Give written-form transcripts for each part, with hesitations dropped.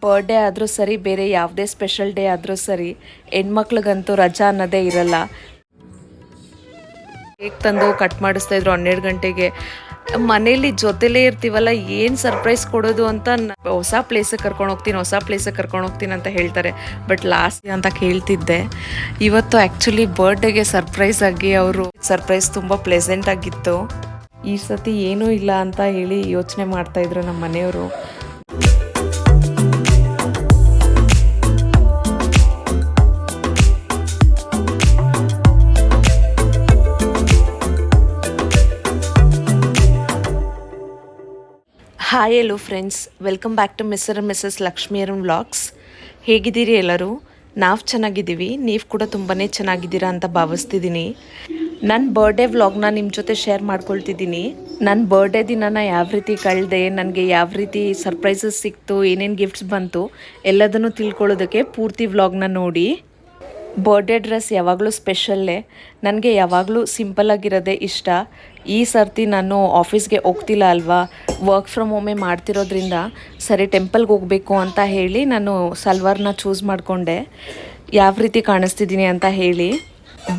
Birthday ಆದರೂ ಸರಿ, ಬೇರೆ ಯಾವುದೇ ಸ್ಪೆಷಲ್ ಡೇ ಆದರೂ ಸರಿ, ಹೆಣ್ಮಕ್ಳಿಗಂತೂ ರಜಾ ಅನ್ನೋದೇ ಇರಲ್ಲ. ಕೇಕ್ ತಂದು ಕಟ್ ಮಾಡಿಸ್ತಾ ಇದ್ರು 12 ಗಂಟೆಗೆ. ಮನೇಲಿ ಜೊತೆಲೇ ಇರ್ತೀವಲ್ಲ, ಏನು ಸರ್ಪ್ರೈಸ್ ಕೊಡೋದು ಅಂತ ಹೊಸ ಪ್ಲೇಸಿಗೆ ಕರ್ಕೊಂಡು ಹೋಗ್ತೀನಿ ಅಂತ ಹೇಳ್ತಾರೆ. ಬಟ್ ಲಾಸ್ಟ್ ಅಂತ ಕೇಳ್ತಿದ್ದೆ. ಇವತ್ತು ಆ್ಯಕ್ಚುಲಿ ಬರ್ಡೇಗೆ ಸರ್ಪ್ರೈಸ್ ಆಗಿ ಅವರು ಸರ್ಪ್ರೈಸ್ ತುಂಬ ಪ್ಲೆಸೆಂಟ್ ಆಗಿತ್ತು. ಈ ಸತಿ ಏನೂ ಇಲ್ಲ ಅಂತ ಹೇಳಿ ಯೋಚನೆ ಮಾಡ್ತಾಯಿದ್ರು ನಮ್ಮ ಮನೆಯವರು. Hi hello friends, welcome back to Mr and Mrs Lakshmi Arun vlogs. ಹೇಗಿದ್ದೀರಿ ಎಲ್ಲರೂ? ನಾವು ಚೆನ್ನಾಗಿದ್ದೀವಿ, ನೀವು ಕೂಡ ತುಂಬಾ ಚೆನ್ನಾಗಿದ್ದೀರಾ ಅಂತ ಭಾವಿಸ್ತಿದ್ದೀನಿ. ನನ್ನ ಬರ್ಡೇ ವ್ಲಾಗ್ನ ನಿಮ್ಮ ಜೊತೆ ಶೇರ್ ಮಾಡ್ಕೊಳ್ತಿದ್ದೀನಿ. ನನ್ನ ಬರ್ಡೇ ದಿನನ ಯಾವ ರೀತಿ ಕಳೆದೆ, ನನಗೆ ಯಾವ ರೀತಿ ಸರ್ಪ್ರೈಸಸ್ ಸಿಕ್ತು, ಏನೇನು ಗಿಫ್ಟ್ಸ್ ಬಂತು ಎಲ್ಲದನ್ನು ತಿಳ್ಕೊಳ್ಳೋದಕ್ಕೆ ಪೂರ್ತಿ ವ್ಲಾಗ್ನ ನೋಡಿ. ಬರ್ಡೇ ಡ್ರೆಸ್ ಯಾವಾಗಲೂ ಸ್ಪೆಷಲ್ಲೇ. ನನಗೆ ಯಾವಾಗಲೂ ಸಿಂಪಲ್ಲಾಗಿರೋದೇ ಇಷ್ಟ. ಈ ಸರ್ತಿ ನಾನು ಆಫೀಸ್ಗೆ ಹೋಗ್ತಿಲ್ಲ ಅಲ್ವಾ, ವರ್ಕ್ ಫ್ರಮ್ ಹೋಮೇ ಮಾಡ್ತಿರೋದ್ರಿಂದ ಸರಿ ಟೆಂಪಲ್ಗೆ ಹೋಗಬೇಕು ಅಂತ ಹೇಳಿ ನಾನು ಸಲ್ವಾರ್ನ ಚೂಸ್ ಮಾಡಿಕೊಂಡೆ, ಯಾವ ರೀತಿ ಕಾಣಿಸ್ತಿದ್ದೀನಿ ಅಂತ ಹೇಳಿ.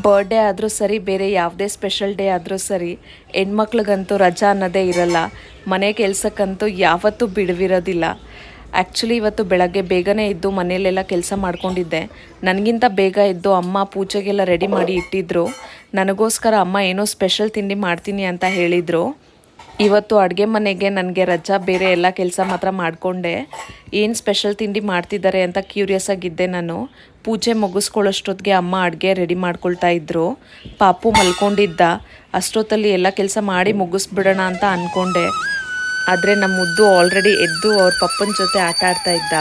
ಬರ್ಡೇ ಆದರೂ ಸರಿ, ಬೇರೆ ಯಾವುದೇ ಸ್ಪೆಷಲ್ ಡೇ ಆದರೂ ಸರಿ, ಹೆಣ್ಮಕ್ಳಿಗಂತೂ ರಜಾ ಅನ್ನೋದೇ ಇರಲ್ಲ. ಮನೆ ಕೆಲಸಕ್ಕಂತೂ ಯಾವತ್ತೂ ಬಿಡುವಿರೋದಿಲ್ಲ. ಆ್ಯಕ್ಚುಲಿ ಇವತ್ತು ಬೆಳಗ್ಗೆ ಬೇಗನೆ ಎದ್ದು ಮನೆಯಲ್ಲೆಲ್ಲ ಕೆಲಸ ಮಾಡ್ಕೊಂಡಿದ್ದೆ. ನನಗಿಂತ ಬೇಗ ಎದ್ದು ಅಮ್ಮ ಪೂಜೆಗೆಲ್ಲ ರೆಡಿ ಮಾಡಿ ಇಟ್ಟಿದ್ರು. ನನಗೋಸ್ಕರ ಅಮ್ಮ ಏನೋ ಸ್ಪೆಷಲ್ ತಿಂಡಿ ಮಾಡ್ತೀನಿ ಅಂತ ಹೇಳಿದರು. ಇವತ್ತು ಅಡುಗೆ ಮನೆಗೆ ನನಗೆ ರಜಾ, ಬೇರೆ ಎಲ್ಲ ಕೆಲಸ ಮಾತ್ರ ಮಾಡಿಕೊಂಡೆ. ಏನು ಸ್ಪೆಷಲ್ ತಿಂಡಿ ಮಾಡ್ತಿದ್ದಾರೆ ಅಂತ ಕ್ಯೂರಿಯಸ್ ಆಗಿದ್ದೆ ನಾನು. ಪೂಜೆ ಮುಗಿಸ್ಕೊಳ್ಳೋಷ್ಟೊತ್ತಿಗೆ ಅಮ್ಮ ಅಡುಗೆ ರೆಡಿ ಮಾಡ್ಕೊಳ್ತಾ ಇದ್ರು. ಪಾಪು ಮಲ್ಕೊಂಡಿದ್ದ. ಅಷ್ಟೊತ್ತಲ್ಲಿ ಎಲ್ಲ ಕೆಲಸ ಮಾಡಿ ಮುಗಿಸ್ಬಿಡೋಣ ಅಂತ ಅಂದ್ಕೊಂಡೆ. ಆದರೆ ನಮ್ಮ ಮುದ್ದು ಆಲ್ರೆಡಿ ಎದ್ದು ಅವ್ರ ಪಪ್ಪನ ಜೊತೆ ಆಟ ಆಡ್ತಾ ಇದ್ದ.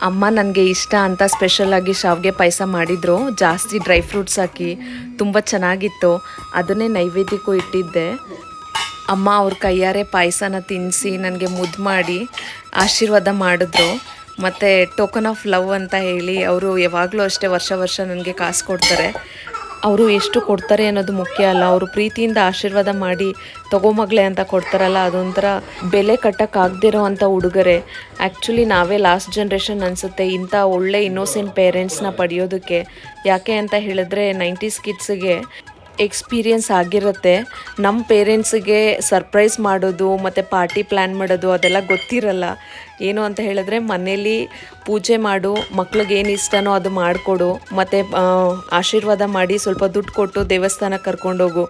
ಅಮ್ಮ ನನಗೆ ಇಷ್ಟ ಅಂತ ಸ್ಪೆಷಲಾಗಿ ಶಾವಿಗೆ ಪಾಯಸ ಮಾಡಿದರು. ಜಾಸ್ತಿ ಡ್ರೈ ಫ್ರೂಟ್ಸ್ ಹಾಕಿ ತುಂಬ ಚೆನ್ನಾಗಿತ್ತು. ಅದನ್ನೇ ನೈವೇದ್ಯಕ್ಕೂ ಇಟ್ಟಿದ್ದೆ. ಅಮ್ಮ ಅವ್ರ ಕೈಯಾರೆ ಪಾಯಸನ ತಿನ್ನಿಸಿ ನನಗೆ ಮುದ್ದು ಮಾಡಿ ಆಶೀರ್ವಾದ ಮಾಡಿದ್ರು. ಮತ್ತು ಟೋಕನ್ ಆಫ್ ಲವ್ ಅಂತ ಹೇಳಿ ಅವರು ಯಾವಾಗಲೂ ಅಷ್ಟೇ ವರ್ಷ ನನಗೆ ಕಾಸು ಕೊಡ್ತಾರೆ. ಅವರು ಎಷ್ಟು ಕೊಡ್ತಾರೆ ಅನ್ನೋದು ಮುಖ್ಯ ಅಲ್ಲ, ಅವರು ಪ್ರೀತಿಯಿಂದ ಆಶೀರ್ವಾದ ಮಾಡಿ ತಗೊಮಗಳೇ ಅಂತ ಕೊಡ್ತಾರಲ್ಲ, ಅದೊಂಥರ ಬೆಲೆ ಕಟ್ಟೋಕ್ಕಾಗದಿರೋ ಅಂಥ ಉಡುಗೊರೆ. ಆ್ಯಕ್ಚುಲಿ ನಾವೇ ಲಾಸ್ಟ್ ಜನ್ರೇಷನ್ ಅನಿಸುತ್ತೆ ಇಂಥ ಒಳ್ಳೆ ಇನ್ನೋಸೆಂಟ್ ಪೇರೆಂಟ್ಸ್ನ ಪಡೆಯೋದಕ್ಕೆ. ಯಾಕೆ ಅಂತ ಹೇಳಿದ್ರೆ 90s ಕಿಡ್ಸಿಗೆ ಎಕ್ಸ್ಪೀರಿಯನ್ಸ್ ಆಗಿರುತ್ತೆ. ನಮ್ಮ ಪೇರೆಂಟ್ಸಿಗೆ ಸರ್ಪ್ರೈಸ್ ಮಾಡೋದು ಮತ್ತು ಪಾರ್ಟಿ ಪ್ಲ್ಯಾನ್ ಮಾಡೋದು ಅದೆಲ್ಲ ಗೊತ್ತಿರಲ್ಲ. ಏನು ಅಂತ ಹೇಳಿದ್ರೆ ಮನೇಲಿ ಪೂಜೆ ಮಾಡು, ಮಕ್ಳಿಗೆ ಏನು ಇಷ್ಟನೋ ಅದು ಮಾಡಿಕೊಡು, ಮತ್ತು ಆಶೀರ್ವಾದ ಮಾಡಿ ಸ್ವಲ್ಪ ದುಡ್ಡು ಕೊಟ್ಟು ದೇವಸ್ಥಾನಕ್ಕೆ ಕರ್ಕೊಂಡೋಗು.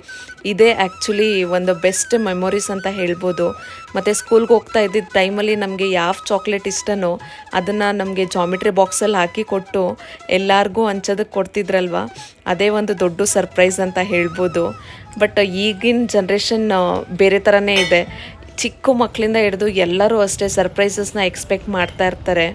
ಇದೇ ಆ್ಯಕ್ಚುಲಿ ಒಂದು ಬೆಸ್ಟ್ ಮೆಮೊರೀಸ್ ಅಂತ ಹೇಳ್ಬೋದು. ಮತ್ತು ಸ್ಕೂಲ್ಗೆ ಹೋಗ್ತಾ ಇದ್ದಿದ್ದ ಟೈಮಲ್ಲಿ ನಮಗೆ ಯಾವ ಚಾಕ್ಲೇಟ್ ಇಷ್ಟನೋ ಅದನ್ನು ನಮಗೆ ಜಾಮಿಟ್ರಿ ಬಾಕ್ಸಲ್ಲಿ ಹಾಕಿ ಕೊಟ್ಟು ಎಲ್ಲರಿಗೂ ಹಂಚೋದಕ್ಕೆ ಕೊಡ್ತಿದ್ರಲ್ವ, ಅದೇ ಒಂದು ದೊಡ್ಡ ಸರ್ಪ್ರೈಸ್ ಅಂತ ಹೇಳ್ಬೋದು. ಬಟ್ ಈಗಿನ ಜನ್ರೇಷನ್ ಬೇರೆ ಥರನೇ ಇದೆ. ಚಿಕ್ಕ ಮಕ್ಕಳಿಂದ ಹಿಡಿದು ಎಲ್ಲರೂ ಅಷ್ಟೇ ಸರ್ಪ್ರೈಸಸ್ನ ಎಕ್ಸ್ಪೆಕ್ಟ್ ಮಾಡ್ತಾ ಇರ್ತಾರೆ.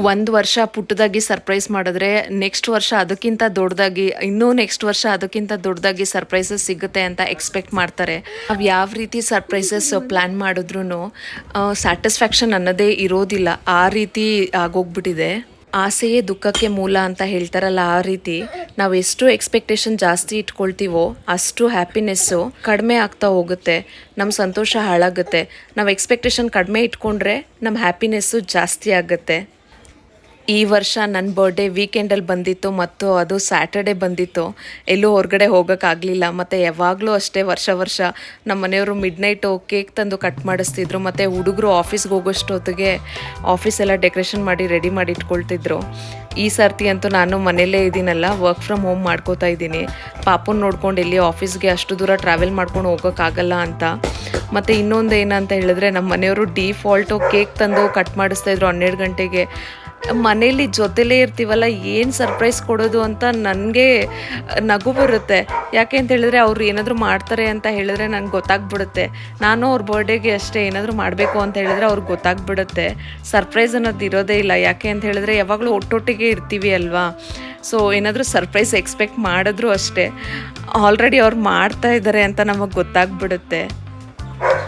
ಒಂದು ವರ್ಷ ಪುಟ್ಟದಾಗಿ ಸರ್ಪ್ರೈಸ್ ಮಾಡಿದ್ರೆ ನೆಕ್ಸ್ಟ್ ವರ್ಷ ಅದಕ್ಕಿಂತ ದೊಡ್ಡದಾಗಿ, ಇನ್ನೂ ನೆಕ್ಸ್ಟ್ ವರ್ಷ ಅದಕ್ಕಿಂತ ದೊಡ್ಡದಾಗಿ ಸರ್ಪ್ರೈಸಸ್ ಸಿಗುತ್ತೆ ಅಂತ ಎಕ್ಸ್ಪೆಕ್ಟ್ ಮಾಡ್ತಾರೆ. ನಾವು ಯಾವ ರೀತಿ ಸರ್ಪ್ರೈಸಸ್ ಪ್ಲ್ಯಾನ್ ಮಾಡಿದ್ರೂ ಸ್ಯಾಟಿಸ್ಫ್ಯಾಕ್ಷನ್ ಅನ್ನೋದೇ ಇರೋದಿಲ್ಲ, ಆ ರೀತಿ ಆಗೋಗ್ಬಿಟ್ಟಿದೆ. ಆಸೆಯೇ ದುಃಖಕ್ಕೆ ಮೂಲ ಅಂತ ಹೇಳ್ತಾರಲ್ಲ, ಆ ರೀತಿ ನಾವು ಎಷ್ಟು ಎಕ್ಸ್ಪೆಕ್ಟೇಷನ್ ಜಾಸ್ತಿ ಇಟ್ಕೊಳ್ತೀವೋ ಅಷ್ಟು ಹ್ಯಾಪಿನೆಸ್ಸು ಕಡಿಮೆ ಆಗ್ತಾ ಹೋಗುತ್ತೆ, ನಮ್ಮ ಸಂತೋಷ ಹಾಳಾಗುತ್ತೆ. ನಾವು ಎಕ್ಸ್ಪೆಕ್ಟೇಷನ್ ಕಡಿಮೆ ಇಟ್ಕೊಂಡ್ರೆ ನಮ್ಮ ಹ್ಯಾಪಿನೆಸ್ಸು ಜಾಸ್ತಿ ಆಗುತ್ತೆ. ಈ ವರ್ಷ ನನ್ನ ಬರ್ಡೇ ವೀಕೆಂಡಲ್ಲಿ ಬಂದಿತ್ತು ಮತ್ತು ಅದು ಸ್ಯಾಟರ್ಡೆ ಬಂದಿತ್ತು. ಎಲ್ಲೂ ಹೊರಗಡೆ ಹೋಗೋಕ್ಕಾಗಲಿಲ್ಲ. ಮತ್ತು ಯಾವಾಗಲೂ ಅಷ್ಟೇ ವರ್ಷ ನಮ್ಮ ಮನೆಯವರು ಮಿಡ್ನೈಟು ಕೇಕ್ ತಂದು ಕಟ್ ಮಾಡಿಸ್ತಿದ್ರು. ಮತ್ತು ಹುಡುಗರು ಆಫೀಸ್ಗೆ ಹೋಗೋಷ್ಟೊತ್ತಿಗೆ ಆಫೀಸೆಲ್ಲ ಡೆಕೋರೇಷನ್ ಮಾಡಿ ರೆಡಿ ಮಾಡಿ ಇಟ್ಕೊಳ್ತಿದ್ರು. ಈ ಸರ್ತಿ ಅಂತೂ ನಾನು ಮನೆಯಲ್ಲೇ ಇದ್ದೀನಲ್ಲ, ವರ್ಕ್ ಫ್ರಮ್ ಹೋಮ್ ಮಾಡ್ಕೋತಾ ಇದ್ದೀನಿ. ಪಾಪುನ ನೋಡ್ಕೊಂಡು ಎಲ್ಲಿ ಆಫೀಸ್ಗೆ ಅಷ್ಟು ದೂರ ಟ್ರಾವೆಲ್ ಮಾಡ್ಕೊಂಡು ಹೋಗೋಕ್ಕಾಗಲ್ಲ ಅಂತ. ಮತ್ತು ಇನ್ನೊಂದು ಏನಂತ ಹೇಳಿದ್ರೆ, ನಮ್ಮ ಮನೆಯವರು ಡೀಫಾಲ್ಟು ಕೇಕ್ ತಂದು ಕಟ್ ಮಾಡಿಸ್ತಾಯಿದ್ರು 12 ಗಂಟೆಗೆ. ಮನೇಲಿ ಜೊತೆಲೇ ಇರ್ತೀವಲ್ಲ, ಏನು ಸರ್ಪ್ರೈಸ್ ಕೊಡೋದು ಅಂತ ನನಗೆ ನಗು ಬರುತ್ತೆ. ಯಾಕೆ ಅಂತ ಹೇಳಿದ್ರೆ, ಅವ್ರು ಏನಾದರೂ ಮಾಡ್ತಾರೆ ಅಂತ ಹೇಳಿದ್ರೆ ನನಗೆ ಗೊತ್ತಾಗ್ಬಿಡುತ್ತೆ. ನಾನು ಅವ್ರ ಬರ್ಡೇಗೆ ಅಷ್ಟೇ ಏನಾದರೂ ಮಾಡಬೇಕು ಅಂತ ಹೇಳಿದ್ರೆ ಅವ್ರಿಗೆ ಗೊತ್ತಾಗ್ಬಿಡುತ್ತೆ. ಸರ್ಪ್ರೈಸ್ ಅನ್ನೋದು ಇರೋದೇ ಇಲ್ಲ. ಯಾಕೆ ಅಂತ ಹೇಳಿದ್ರೆ ಯಾವಾಗಲೂ ಒಟ್ಟೊಟ್ಟಿಗೆ ಇರ್ತೀವಿ ಅಲ್ವಾ. ಸೊ ಏನಾದರೂ ಸರ್ಪ್ರೈಸ್ ಎಕ್ಸ್ಪೆಕ್ಟ್ ಮಾಡಿದ್ರು ಅಷ್ಟೇ, ಆಲ್ರೆಡಿ ಅವ್ರು ಮಾಡ್ತಾ ಇದ್ದಾರೆ ಅಂತ ನಮಗೆ ಗೊತ್ತಾಗ್ಬಿಡುತ್ತೆ.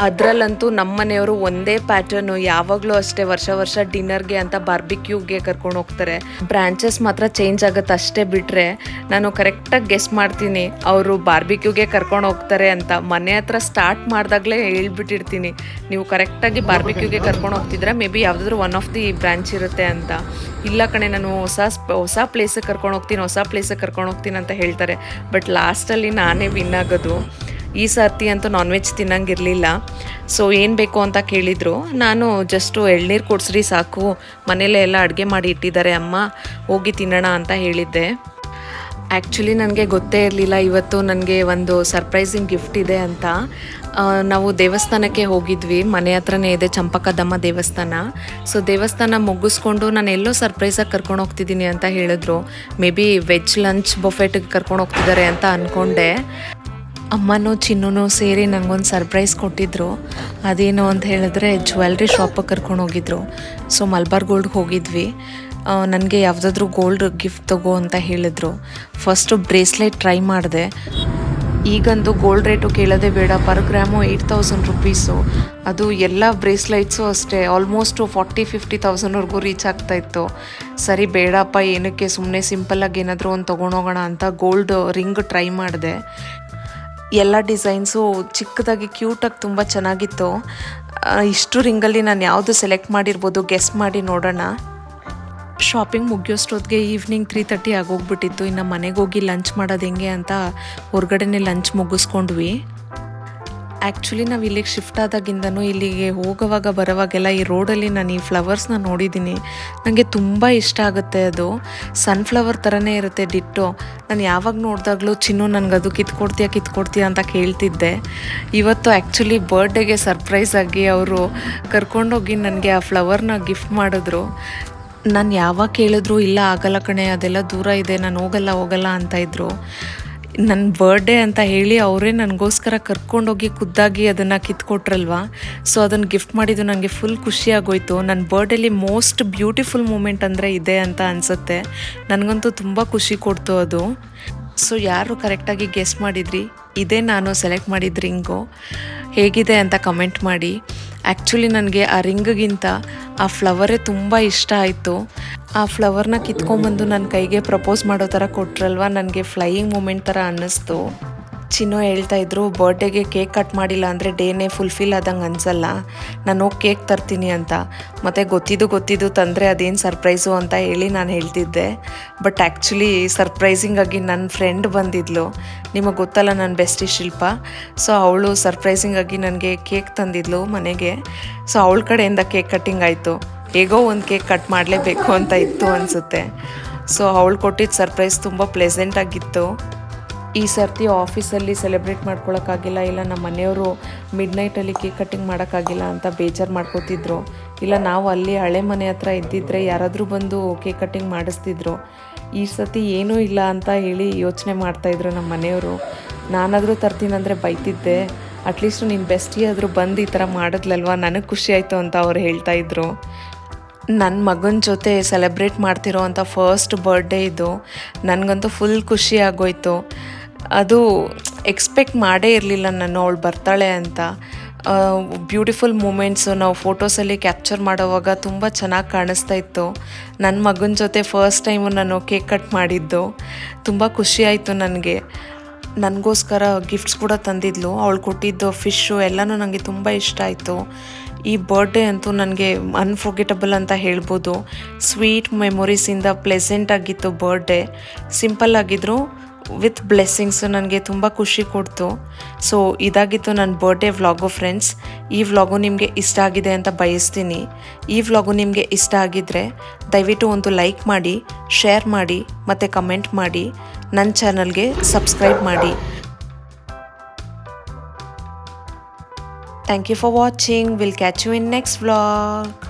ಅದರಲ್ಲಂತೂ ನಮ್ಮ ಮನೆಯವರು ಒಂದೇ ಪ್ಯಾಟರ್ನು, ಯಾವಾಗಲೂ ಅಷ್ಟೇ ವರ್ಷ ಡಿನ್ನರ್ಗೆ ಅಂತ ಬಾರ್ಬಿಕ್ಯೂಗೆ ಕರ್ಕೊಂಡು ಹೋಗ್ತಾರೆ. ಬ್ರಾಂಚಸ್ ಮಾತ್ರ ಚೇಂಜ್ ಆಗುತ್ತೆ ಅಷ್ಟೇ ಬಿಟ್ಟರೆ, ನಾನು ಕರೆಕ್ಟಾಗಿ ಗೆಸ್ ಮಾಡ್ತೀನಿ ಅವರು ಬಾರ್ಬಿಕ್ಯೂಗೆ ಕರ್ಕೊಂಡು ಹೋಗ್ತಾರೆ ಅಂತ. ಮನೆ ಹತ್ರ ಸ್ಟಾರ್ಟ್ ಮಾಡಿದಾಗಲೇ ಹೇಳ್ಬಿಟ್ಟಿರ್ತೀನಿ, ನೀವು ಕರೆಕ್ಟಾಗಿ ಬಾರ್ಬಿಕ್ಯೂಗೆ ಕರ್ಕೊಂಡು ಹೋಗ್ತಿದ್ರೆ ಮೇ ಬಿ ಯಾವುದಾದ್ರೂ ಒನ್ ಆಫ್ ದಿ ಬ್ರಾಂಚ್ ಇರುತ್ತೆ ಅಂತ. ಇಲ್ಲ ಕಣೆ, ನಾನು ಹೊಸ ಪ್ಲೇಸಿಗೆ ಕರ್ಕೊಂಡು ಹೋಗ್ತೀನಿ ಅಂತ ಹೇಳ್ತಾರೆ. ಬಟ್ ಲಾಸ್ಟಲ್ಲಿ ನಾನೇ ವಿನ್ ಆಗೋದು. ಈ ಸರ್ತಿ ಅಂತೂ ನಾನ್ ವೆಜ್ ತಿನ್ನಂಗಿರಲಿಲ್ಲ. ಸೊ ಏನು ಬೇಕು ಅಂತ ಕೇಳಿದರು. ನಾನು ಜಸ್ಟು ಎಳ್ನೀರು ಕೊಡಿಸ್ರಿ ಸಾಕು, ಮನೇಲೇ ಎಲ್ಲ ಅಡುಗೆ ಮಾಡಿ ಇಟ್ಟಿದ್ದಾರೆ ಅಮ್ಮ, ಹೋಗಿ ತಿನ್ನೋಣ ಅಂತ ಹೇಳಿದ್ದೆ. ಆ್ಯಕ್ಚುಲಿ ನನಗೆ ಗೊತ್ತೇ ಇರಲಿಲ್ಲ ಇವತ್ತು ನನಗೆ ಒಂದು ಸರ್ಪ್ರೈಸಿಂಗ್ ಗಿಫ್ಟ್ ಇದೆ ಅಂತ. ನಾವು ದೇವಸ್ಥಾನಕ್ಕೆ ಹೋಗಿದ್ವಿ, ಮನೆ ಹತ್ರನೇ ಇದೆ ಚಂಪಕದಮ್ಮ ದೇವಸ್ಥಾನ. ಸೊ ದೇವಸ್ಥಾನ ಮುಗಿಸ್ಕೊಂಡು ನಾನು ಎಲ್ಲೋ ಸರ್ಪ್ರೈಸಾಗಿ ಕರ್ಕೊಂಡು ಹೋಗ್ತಿದ್ದೀನಿ ಅಂತ ಹೇಳಿದ್ರು. ಮೇ ಬಿ ವೆಜ್ ಲಂಚ್ ಬೊಫೆಟ್ಗೆ ಕರ್ಕೊಂಡು ಹೋಗ್ತಿದ್ದಾರೆ ಅಂತ ಅಂದ್ಕೊಂಡೆ. ಅಮ್ಮನೂ ಚಿನ್ನೂ ಸೇರಿ ನನಗೊಂದು ಸರ್ಪ್ರೈಸ್ ಕೊಟ್ಟಿದ್ದರು. ಅದೇನು ಅಂತ ಹೇಳಿದ್ರೆ ಜ್ಯುವೆಲ್ರಿ ಶಾಪಿಗೆ ಕರ್ಕೊಂಡು ಹೋಗಿದ್ರು. ಸೊ ಮಲ್ಬಾರ್ ಗೋಲ್ಡ್ಗೆ ಹೋಗಿದ್ವಿ. ನನಗೆ ಯಾವುದಾದ್ರೂ ಗೋಲ್ಡ್ ಗಿಫ್ಟ್ ತಗೋ ಅಂತ ಹೇಳಿದ್ರು. ಫಸ್ಟು ಬ್ರೇಸ್ಲೆಟ್ ಟ್ರೈ ಮಾಡಿದೆ. ಈಗಂತೂ ಗೋಲ್ಡ್ ರೇಟು ಕೇಳೋದೇ ಬೇಡ, ಪರ್ ಗ್ರಾಮು 8,000 ರುಪೀಸು. ಅದು ಎಲ್ಲ ಬ್ರೇಸ್ಲೈಟ್ಸು ಅಷ್ಟೇ ಆಲ್ಮೋಸ್ಟು 40-50,000ವರೆಗೂ ರೀಚ್ ಆಗ್ತಾಯಿತ್ತು. ಸರಿ ಬೇಡಪ್ಪ, ಏನಕ್ಕೆ ಸುಮ್ಮನೆ ಸಿಂಪಲ್ಲಾಗಿ ಏನಾದರೂ ಒಂದು ತೊಗೊಂಡೋಗೋಣ ಅಂತ ಗೋಲ್ಡ್ ರಿಂಗ್ ಟ್ರೈ ಮಾಡಿದೆ. ಎಲ್ಲ ಡಿಸೈನ್ಸು ಚಿಕ್ಕದಾಗಿ ಕ್ಯೂಟಾಗಿ ತುಂಬ ಚೆನ್ನಾಗಿತ್ತು. ಇಷ್ಟು ರಿಂಗಲ್ಲಿ ನಾನು ಯಾವುದು ಸೆಲೆಕ್ಟ್ ಮಾಡಿರ್ಬೋದು, ಗೆಸ್ ಮಾಡಿ ನೋಡೋಣ. ಶಾಪಿಂಗ್ ಮುಗಿಯೋಷ್ಟೊತ್ತಿಗೆ ಈವ್ನಿಂಗ್ 3:30 ಆಗೋಗ್ಬಿಟ್ಟಿತ್ತು. ಇನ್ನು ಮನೆಗೆ ಹೋಗಿ ಲಂಚ್ ಮಾಡೋದು ಹೆಂಗೆ ಅಂತ ಹೊರಗಡೆನೇ ಲಂಚ್ ಮುಗಿಸ್ಕೊಂಡ್ವಿ. ಆ್ಯಕ್ಚುಲಿ ನಾವು ಇಲ್ಲಿಗೆ ಶಿಫ್ಟ್ ಆದಾಗಿಂದನೂ ಇಲ್ಲಿಗೆ ಹೋಗೋವಾಗ ಬರೋವಾಗೆಲ್ಲ ಈ ರೋಡಲ್ಲಿ ನಾನು ಈ ಫ್ಲವರ್ಸ್ನ ನೋಡಿದ್ದೀನಿ. ನನಗೆ ತುಂಬ ಇಷ್ಟ ಆಗುತ್ತೆ. ಅದು ಸನ್ಫ್ಲವರ್ ಥರನೇ ಇರುತ್ತೆ ಡಿಟ್ಟೋ. ನಾನು ಯಾವಾಗ ನೋಡಿದಾಗಲೂ ಚಿನ್ನು ನನಗದು ಕಿತ್ಕೊಡ್ತೀಯಾ ಅಂತ ಕೇಳ್ತಿದ್ದೆ. ಇವತ್ತು ಆ್ಯಕ್ಚುಲಿ ಬರ್ಡೇಗೆ ಸರ್ಪ್ರೈಸ್ ಆಗಿ ಅವರು ಕರ್ಕೊಂಡೋಗಿ ನನಗೆ ಆ ಫ್ಲವರ್ನ ಗಿಫ್ಟ್ ಮಾಡಿದ್ರು. ನಾನು ಯಾವಾಗ ಕೇಳಿದ್ರು ಇಲ್ಲ ಆಗಲ್ಲ ಕಣೆ, ಅದೆಲ್ಲ ದೂರ ಇದೆ, ನಾನು ಹೋಗಲ್ಲ ಅಂತ ಇದ್ದರು. ನನ್ನ ಬರ್ಡೇ ಅಂತ ಹೇಳಿ ಅವರೇ ನನಗೋಸ್ಕರ ಕರ್ಕೊಂಡೋಗಿ ಖುದ್ದಾಗಿ ಅದನ್ನು ಕಿತ್ಕೊಟ್ರಲ್ವ. ಸೊ ಅದನ್ನು ಗಿಫ್ಟ್ ಮಾಡಿದ್ದು ನನಗೆ ಫುಲ್ ಖುಷಿಯಾಗೋಯ್ತು. ನನ್ನ ಬರ್ಡೇಲಿ ಮೋಸ್ಟ್ ಬ್ಯೂಟಿಫುಲ್ ಮೂಮೆಂಟ್ ಅಂದರೆ ಇದೆ ಅಂತ ಅನಿಸುತ್ತೆ. ನನಗಂತೂ ತುಂಬ ಖುಷಿ ಕೊಡ್ತು ಅದು. ಸೊ ಯಾರು ಕರೆಕ್ಟಾಗಿ ಗೆಸ್ ಮಾಡಿದ್ರಿ, ಇದೇ ನಾನು ಸೆಲೆಕ್ಟ್ ಮಾಡಿದ ರಿಂಗು. ಹೇಗಿದೆ ಅಂತ ಕಮೆಂಟ್ ಮಾಡಿ. ಆ್ಯಕ್ಚುಲಿ ನನಗೆ ಆ ರಿಂಗಿಗಿಂತ ಆ ಫ್ಲವರೇ ತುಂಬ ಇಷ್ಟ ಆಯಿತು. ಆ ಫ್ಲವರ್ನ ಕಿತ್ಕೊಂಬಂದು ನನ್ನ ಕೈಗೆ ಪ್ರಪೋಸ್ ಮಾಡೋ ಥರ ಕೊಟ್ರಲ್ವ, ನನಗೆ ಫ್ಲೈಯಿಂಗ್ ಮೂಮೆಂಟ್ ಥರ ಅನ್ನಿಸ್ತು. ಚಿನ್ನು ಹೇಳ್ತಾಯಿದ್ರು, ಬರ್ಡೇಗೆ ಕೇಕ್ ಕಟ್ ಮಾಡಿಲ್ಲ ಅಂದರೆ ಡೇನೇ ಫುಲ್ಫಿಲ್ ಆದಂಗೆ ಅನಿಸಲ್ಲ, ನಾನು ಹೋಗಿ ಕೇಕ್ ತರ್ತೀನಿ ಅಂತ. ಮತ್ತು ಗೊತ್ತಿದ್ದು ತಂದರೆ ಅದೇನು ಸರ್ಪ್ರೈಸು ಅಂತ ಹೇಳಿ ನಾನು ಹೇಳ್ತಿದ್ದೆ. ಬಟ್ ಆ್ಯಕ್ಚುಲಿ ಸರ್ಪ್ರೈಸಿಂಗಾಗಿ ನನ್ನ ಫ್ರೆಂಡ್ ಬಂದಿದ್ಲು. ನಿಮಗೆ ಗೊತ್ತಲ್ಲ ನನ್ನ ಬೆಸ್ಟಿ ಶಿಲ್ಪ. ಸೊ ಅವಳು ಸರ್ಪ್ರೈಸಿಂಗಾಗಿ ನನಗೆ ಕೇಕ್ ತಂದಿದ್ಲು ಮನೆಗೆ. ಸೊ ಅವಳ ಕಡೆಯಿಂದ ಕೇಕ್ ಕಟ್ಟಿಂಗ್ ಆಯಿತು. ಹೇಗೋ ಒಂದು ಕೇಕ್ ಕಟ್ ಮಾಡಲೇಬೇಕು ಅಂತ ಇತ್ತು ಅನಿಸುತ್ತೆ. ಸೊ ಅವಳು ಕೊಟ್ಟಿದ್ದ ಸರ್ಪ್ರೈಸ್ ತುಂಬ ಪ್ಲೆಸೆಂಟಾಗಿತ್ತು. ಈ ಸರ್ತಿ ಆಫೀಸಲ್ಲಿ ಸೆಲೆಬ್ರೇಟ್ ಮಾಡ್ಕೊಳಕ್ಕಾಗಿಲ್ಲ, ಇಲ್ಲ ನಮ್ಮ ಮನೆಯವರು ಮಿಡ್ನೈಟಲ್ಲಿ ಕೇಕ್ ಕಟ್ಟಿಂಗ್ ಮಾಡೋಕ್ಕಾಗಿಲ್ಲ ಅಂತ ಬೇಜಾರು ಮಾಡ್ಕೋತಿದ್ರು. ಇಲ್ಲ ನಾವು ಅಲ್ಲಿ ಹಳೆ ಮನೆ ಹತ್ರ ಇದ್ದಿದ್ರೆ ಯಾರಾದರೂ ಬಂದು ಕೇಕ್ ಕಟ್ಟಿಂಗ್ ಮಾಡಿಸ್ತಿದ್ರು. ಈ ಸರ್ತಿ ಏನೂ ಇಲ್ಲ ಅಂತ ಹೇಳಿ ಯೋಚನೆ ಮಾಡ್ತಾಯಿದ್ರು ನಮ್ಮ ಮನೆಯವರು. ನಾನಾದರೂ ತರ್ತೀನಂದರೆ ಬೈತಿದ್ದೆ. ಅಟ್ಲೀಸ್ಟ್ ನೀನು ಬೆಸ್ಟಿ ಆದರೂ ಬಂದು ಈ ಥರ ಮಾಡಿದ್ಲಲ್ವ, ನನಗೆ ಖುಷಿ ಆಯಿತು ಅಂತ ಅವ್ರು ಹೇಳ್ತಾಯಿದ್ರು. ನನ್ನ ಮಗನ ಜೊತೆ ಸೆಲೆಬ್ರೇಟ್ ಮಾಡ್ತಿರೋ ಅಂಥ ಫಸ್ಟ್ ಬರ್ಡೇ ಇದು. ನನಗಂತೂ ಫುಲ್ ಖುಷಿ ಆಗೋಯ್ತು. ಅದು ಎಕ್ಸ್ಪೆಕ್ಟ್ ಮಾಡೇ ಇರಲಿಲ್ಲ ನಾನು ಅವಳು ಬರ್ತಾಳೆ ಅಂತ. ಬ್ಯೂಟಿಫುಲ್ ಮೂಮೆಂಟ್ಸು ನಾವು ಫೋಟೋಸಲ್ಲಿ ಕ್ಯಾಪ್ಚರ್ ಮಾಡೋವಾಗ ತುಂಬ ಚೆನ್ನಾಗಿ ಕಾಣಿಸ್ತಾ ಇತ್ತು. ನನ್ನ ಮಗನ ಜೊತೆ ಫಸ್ಟ್ ಟೈಮು ನಾನು ಕೇಕ್ ಕಟ್ ಮಾಡಿದ್ದು. ತುಂಬ ಖುಷಿ ಆಯಿತು ನನಗೆ. ನನಗೋಸ್ಕರ ಗಿಫ್ಟ್ಸ್ ಕೂಡ ತಂದಿದ್ಲು. ಅವಳು ಕೊಟ್ಟಿದ್ದು ಫಿಶ್ಶು ಎಲ್ಲನೂ ನನಗೆ ತುಂಬ ಇಷ್ಟ ಆಯಿತು. ಈ ಬರ್ಡೇ ಅಂತೂ ನನಗೆ ಅನ್ಫರ್ಗೆಟಬಲ್ ಅಂತ ಹೇಳ್ಬೋದು. ಸ್ವೀಟ್ ಮೆಮೊರೀಸಿಂದ ಪ್ಲೆಸೆಂಟ್ ಆಗಿತ್ತು ಬರ್ಡೇ. ಸಿಂಪಲ್ ಆಗಿದ್ರು ವಿತ್ ಬ್ಲೆಸ್ಸಿಂಗ್ಸ್ ನನಗೆ ತುಂಬ ಖುಷಿ ಕೊಡ್ತು. ಸೊ ಇದಾಗಿತ್ತು ನನ್ನ ಬರ್ಡೇ ವ್ಲಾಗು ಫ್ರೆಂಡ್ಸ್. ಈ ವ್ಲಾಗು ನಿಮಗೆ ಇಷ್ಟ ಆಗಿದೆ ಅಂತ ಬಯಸ್ತೀನಿ. ಈ ವ್ಲಾಗು ನಿಮಗೆ ಇಷ್ಟ ಆಗಿದ್ದರೆ ದಯವಿಟ್ಟು ಒಂದು ಲೈಕ್ ಮಾಡಿ, ಶೇರ್ ಮಾಡಿ ಮತ್ತು ಕಮೆಂಟ್ ಮಾಡಿ. ನನ್ನ ಚಾನಲ್ಗೆ ಸಬ್ಸ್ಕ್ರೈಬ್ ಮಾಡಿ. Thank you for watching. We'll catch you in next vlog.